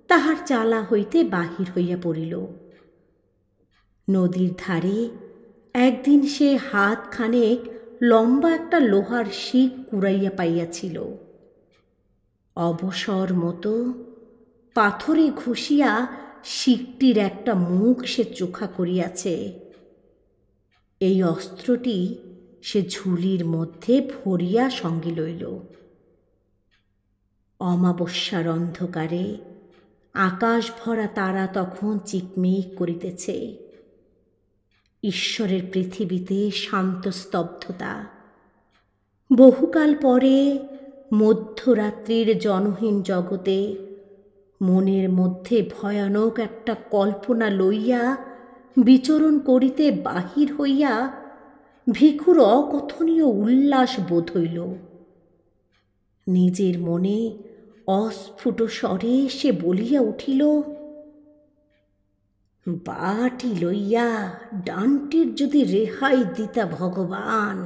Speaker 1: তাহার চালা হইতে বাহির হইয়া পড়িল। নদীর ধারে একদিন সে হাত খানেক লম্বা একটা লোহার শিক কুড়াইয়া পাইয়াছিল। অবসর মতো পাথরে ঘষিয়া শিকটির একটা মুখ সে চোখা করিয়াছে। এই অস্ত্রটি সে ঝুলির মধ্যে ভরিয়া সঙ্গে লইল। অমাবস্যার অন্ধকারে আকাশ ভরা তারা তখন চিকমিক করিতেছে। ঈশ্বরের পৃথিবীতে শান্ত স্তব্ধতা। বহুকাল পরে মধ্যরাত্রির জনহীন জগতে মনের মধ্যে ভয়ানক একটা কল্পনা লইয়া বিচরণ করিতে বাহির হইয়া ভিখুর অকথনীয় উল্লাস বোধ হইল। নিজের মনে অস্ফুট স্বরে সে বলিয়া উঠিল, বাটি লইয়া ডানটির যদি রেহাই দিতা ভগবান।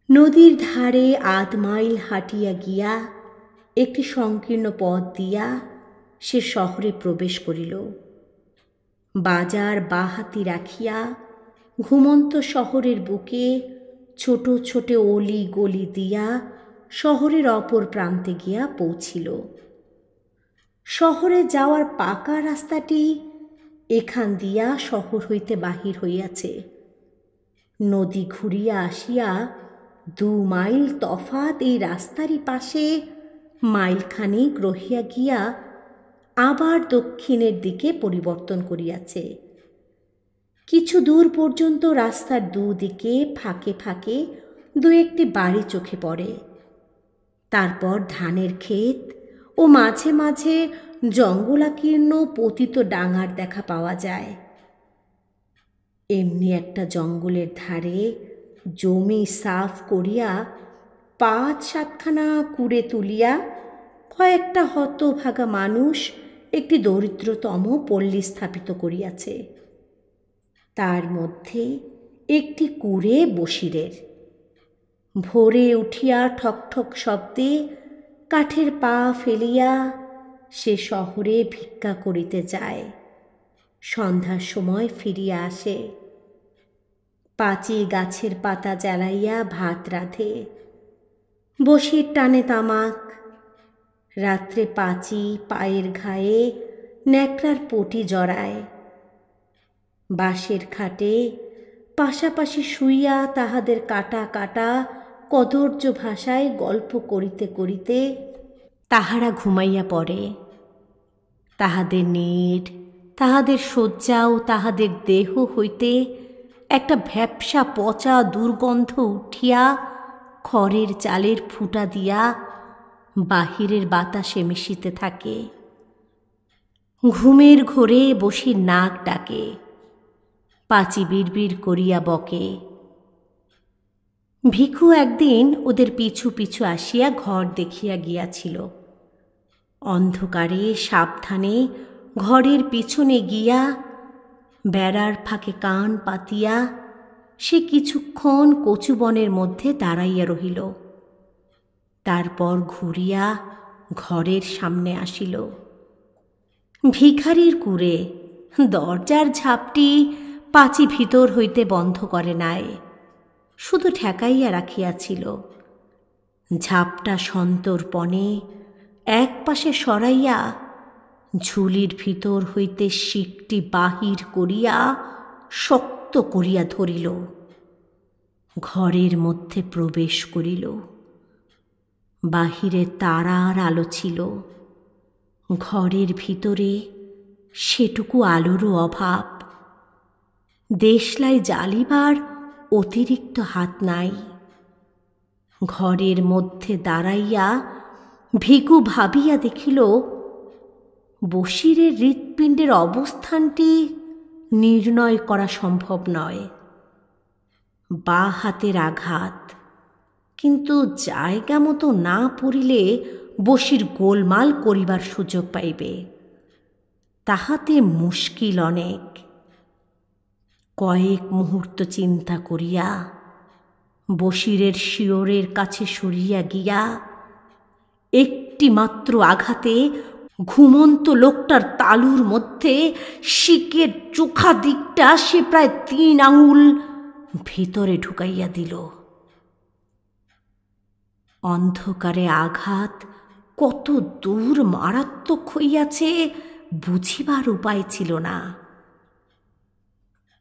Speaker 1: নদীর ধারে ৮ মাইল হাঁটিয়া গিয়া একটি সংকীর্ণ পথ দিয়া সে শহরে প্রবেশ করিল। বাজার বাহাতি রাখিয়া ঘুমন্ত শহরের বুকে ছোট ছোট অলি গলি দিয়া শহরের অপর প্রান্তে গিয়া পৌঁছিল। শহরে যাওয়ার পাকা রাস্তাটি এখান দিয়া শহর হইতে বাহির হইয়াছে। নদী ঘুরিয়া আসিয়া ২ মাইল তফাৎ এই রাস্তারই পাশে মাইলখানিক রহিয়া গিয়া আবার দক্ষিণের দিকে পরিবর্তন করিয়াছে। কিছু দূর পর্যন্ত রাস্তার দুদিকে ফাঁকে ফাঁকে ২-১টি বাড়ি চোখে পড়ে। তারপর ধানের ক্ষেত ও মাঝে মাঝে জঙ্গলাকীর্ণ পতিত ডাঙার দেখা পাওয়া যায়। এমনি একটা জঙ্গলের ধারে জমি সাফ করিয়া ৫-৭খানা কুড়ে তুলিয়া কয়েকটা হতভাগা মানুষ একটি দরিদ্রতম পল্লী স্থাপিত করিয়াছে। তার মধ্যে একটি কুড়ে বসিরের। ভোরে উঠিয়া ঠকঠক শব্দে কাঠের পা ফেলিয়া সে শহরে ভিক্ষা করিতে যায়। সন্ধ্যার সময় ফিরিয়া আসে। পাঁচি গাছের পাতা জ্বালাইয়া ভাত রাঁধে। বসির টানে তামাক। রাত্রে পাঁচি পায়ের ঘায়ে ন্যাকড়ার পটি জড়ায়। বাঁশের খাটে পাশাপাশি শুইয়া তাহাদের কাটা কাটা কদর্য ভাষায় গল্প করিতে করিতে তাহারা ঘুমাইয়া পড়ে। তাহাদের নীড়, তাহাদের শয্যা ও তাহাদের দেহ হইতে একটা ভ্যাপসা পচা দুর্গন্ধ উঠিয়া খড়ের চালের ফুটা দিয়া বাহিরের বাতাসে মিশিতে থাকে। ঘুমের ঘোরে বসির নাক ডাকে। পাঁচি বিড়বিড় করিয়া বকে। ভিখু একদিন ওদের পিছু পিছু আসিয়া ঘর দেখিয়া গিয়াছিল। অন্ধকারে সাবধানে ঘরের পিছনে গিয়া বেড়ার ফাঁকে কান পাতিয়া সে কিছুক্ষণ কচুবনের মধ্যে দাঁড়াইয়া রহিল। তারপর ঘুরিয়া ঘরের সামনে আসিল। ভিখারির কুড়ে। দরজার ঝাপটি পাঁচি ভিতর হইতে বন্ধ করে নাই, শুধু ঠেকাইয়া রাখিয়াছিল। ঝাপটা সন্তর্পণে এক পাশে সরাইয়া ঝুলির ভিতর হইতে শিকটি বাহির করিয়া শক্ত করিয়া ধরিল। ঘরের মধ্যে প্রবেশ করিল। বাহিরে তারার আলো ছিল। ঘরের ভিতরে সেটুকু আলোরও অভাব। দেশলাই জ্বালিবার অতিরিক্ত হাত নাই। ঘরের মধ্যে দাঁড়াইয়া ভিখু ভাবিয়া দেখিল বসিরের হৃৎপিণ্ডের অবস্থানটি নির্ণয় করা সম্ভব নয়। বাঁ হাতের আঘাত, কিন্তু জায়গা মতো না পড়িলে বসির গোলমাল করিবার সুযোগ পাইবে, তাহাতে মুশকিল অনেক। কয়েক মুহূর্ত চিন্তা করিয়া বসিরের শিয়রের কাছে সরিয়া গিয়া একটি মাত্র আঘাতে ঘুমন্ত লোকটার তালুর মধ্যে শিকের চোখা দিকটা সে প্রায় 3 আঙুল ভিতরে ঢুকাইয়া দিল। অন্ধকারে আঘাত কত দূর মারাত্মক হইয়াছে বুঝিবার উপায় ছিল না।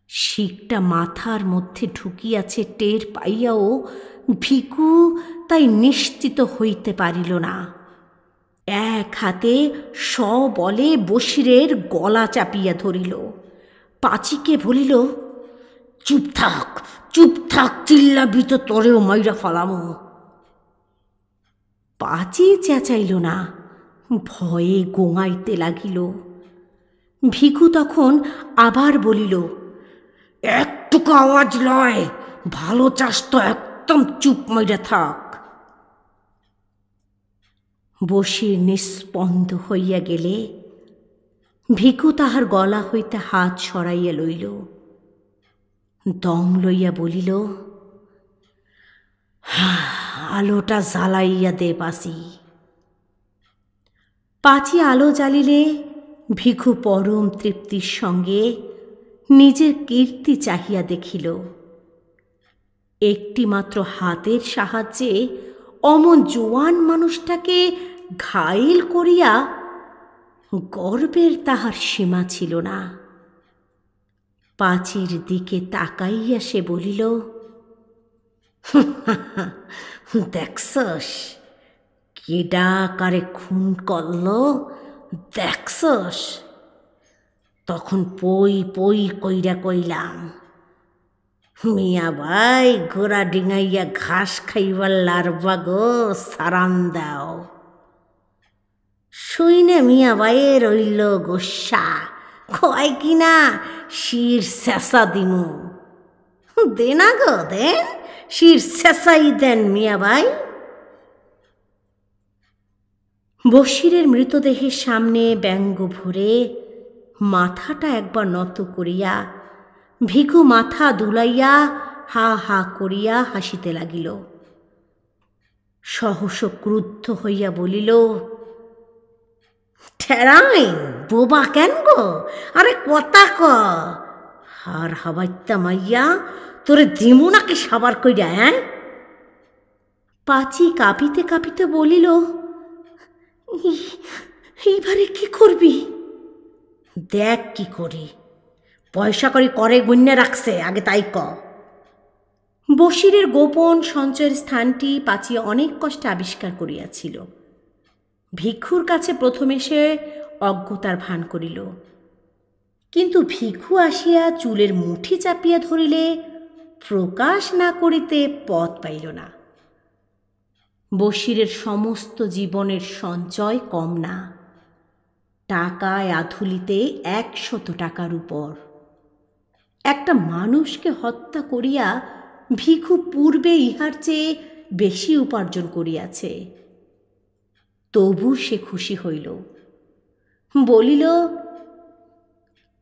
Speaker 1: শিকটা মাথার মধ্যে ঢুকিয়াছে টের পাইয়াও ভিখু তাই নিশ্চিত হইতে পারিল না। এক হাতে সবলে বশিরের গলা চাপিয়া ধরিল। পাঁচিকে বলিল, চুপ থাক, চুপ থাক, চিল্লাবি তো তোরেও মাইরা ফলামো। পাঁচি চেঁচাইল না, ভয়ে গোঙাইতে লাগিল। ভিখু তখন আবার বলিল, একটুকু আওয়াজ লয়, ভালো চাস তো একদম চুপ মাইরা থাক। বশির নিস্পন্দ হইয়া গেলে ভিখু তাহার গলা হইতে হাত সরাইয়া লইল। দম লইয়া বলিল, আলোটা জ্বালাইয়া দে পাছি। পাঁচি আলো জ্বালিলে ভিখু পরম তৃপ্তির সঙ্গে নিজের কীর্তি চাহিয়া দেখিল। একটি মাত্র হাতের সাহায্যে অমন জোয়ান মানুষটাকে ঘায়েল করিয়া গর্বের তাহার সীমা ছিল না। পাঁচির দিকে তাকাইয়া সে বলিল, দেখছস কেডা কারে খুন করল, দেখছস? তখন পই পই কইরা কইলাম, মিয়া ভাই ঘোড়া ডিঙাইয়া ঘাস খাইবার লারবা গো, সারান দাও। শুইনে মিয়া ভাইয়ে রইল গোসা, কয় কিনা শির শেষা দিমু। দেনা গো দেন, শির শেষাই দেন মিয়া ভাই। বশিরের মৃতদেহের সামনে ব্যঙ্গ ভরে মাথাটা একবার নত করিয়া ভিখু মাথা দুলাইয়া হা হা করিয়া হাসিতে লাগিল। সহস ক্রুদ্ধ হইয়া বলিল, ঠেরাইন বোবা কেন গো, আরে কথা ক, হার হাবাইতা মাইয়া তোরে দিমু নাকি সাবার কইরা? হ্যাঁ? পাঁচি কাঁপিতে কাঁপিতে বলিল, এইবারে কি করবি? দেখ কি করি, পয়সা করি করে গুণ্যে রাখছে, আগে তাই ক। বশিরের গোপন সঞ্চয়ের স্থানটি পাঁচি অনেক কষ্টে আবিষ্কার করিয়াছিল। ভিক্ষুর কাছে প্রথমে সে অজ্ঞতার ভান করিল, কিন্তু ভিক্ষু আসিয়া চুলের মুঠি চাপিয়া ধরিলে প্রকাশ না করিতে পথ পাইল না। বশিরের সমস্ত জীবনের সঞ্চয় কম না, টাকায় আধুলিতে 100 টাকার উপর। একটা মানুষকে হত্যা করিয়া ভিখু পূর্বে ইহার চেয়ে বেশি উপার্জন করিয়াছে। তবু সে খুশি হইল, বলিল,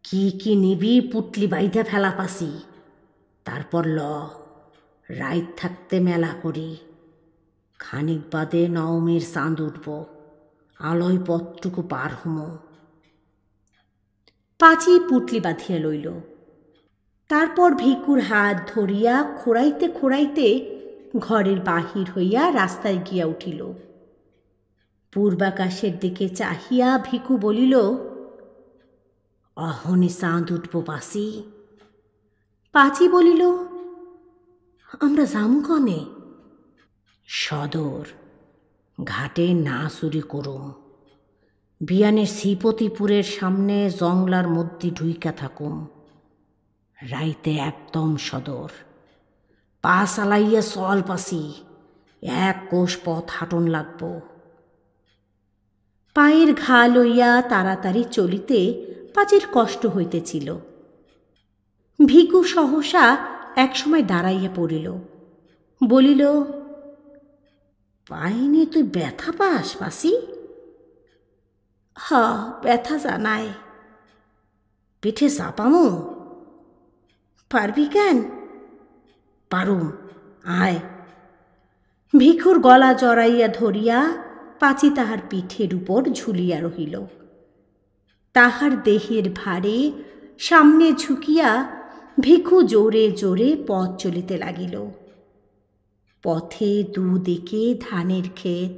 Speaker 1: কি কি নিবি পুটলি বাইধা ফেলা পাসি, তারপর ল, রাইত থাকতে মেলা করি, খানিক বাদে নবমীর চাঁদ উঠব, আলোয় পথটুকু পার হম। পাঁচি পুটলি বাঁধিয়া লইল। তারপর ভিক্ষুর হাত ধরিয়া খোঁড়াইতে খোঁড়াইতে ঘরের বাহির হইয়া রাস্তায় গিয়া উঠিল। পূর্বাকাশের দিকে চাহিয়া ভিক্ষু বলিল, অহনি চাঁদ উঠব পাসি। পাঁচি বলিল, আমরা যামু কনে? সদর ঘাটে না চুরি করুম, বিয়ানের শ্রীপতিপুরের সামনে জংলার মধ্যে ঢুইকা থাকুম, রাইতে একদম সদর, পা চালাইয়া চল পাসি, 1 কোষ পথ হাঁটন লাগব। পায়ের ঘা লইয়া তাড়াতাড়ি চলিতে পাঁচির কষ্ট হইতেছিল। ভিখু সহসা একসময় দাঁড়াইয়া পড়িল, বলিল, পাইনি তুই ব্যথা পাস পাসি? হ, ব্যথা জানায়। পিঠে চাপামু? পারবি কেন? পারুম, আয়। ভিখুর গলা জড়াইয়া ধরিয়া পাঁচি তাহার পিঠের উপর ঝুলিয়া রহিল। তাহার দেহের ভারে সামনে ঝুঁকিয়া ভিখু জোরে জোরে পথ চলিতে লাগিল। পথে দুদিকে ধানের ক্ষেত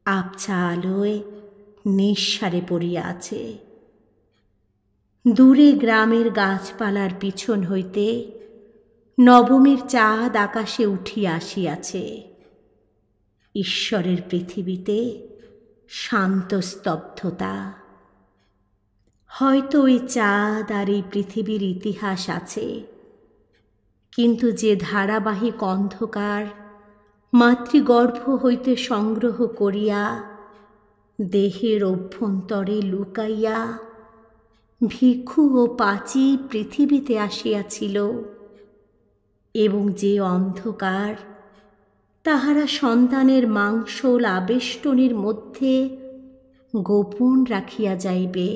Speaker 1: আবছা আলোয় নিঃসারে পড়িয়া আছে। দূরে গ্রামের গাছপালার পিছন হইতে নবমীর চাঁদ আকাশে উঠিয়া আসিয়াছে। ঈশ্বরের পৃথিবীতে শান্ত স্তব্ধতা। হয়তো ওই চাঁদ আর এই পৃথিবীর ইতিহাস আছে, কিন্তু যে ধারাবাহিক অন্ধকার মাতৃগর্ভ হইতে সংগ্রহ করিয়া দেহের অভ্যন্তরে লুকাইয়া ভিক্ষু ও পাচি পৃথিবীতে আসিয়াছিল, এবং যে অন্ধকার তাহারা সন্তানের মাংসল আবেষ্টনীর মধ্যে গোপন রাখিয়া যাইবে,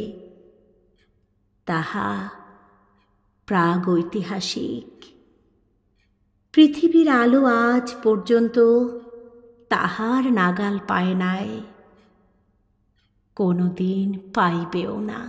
Speaker 1: তাহা প্রাগৈতিহাসিক। পৃথিবীর আলো আজ পর্যন্ত তাহার নাগাল পায় নাই, কোনোদিন পাইবেও না।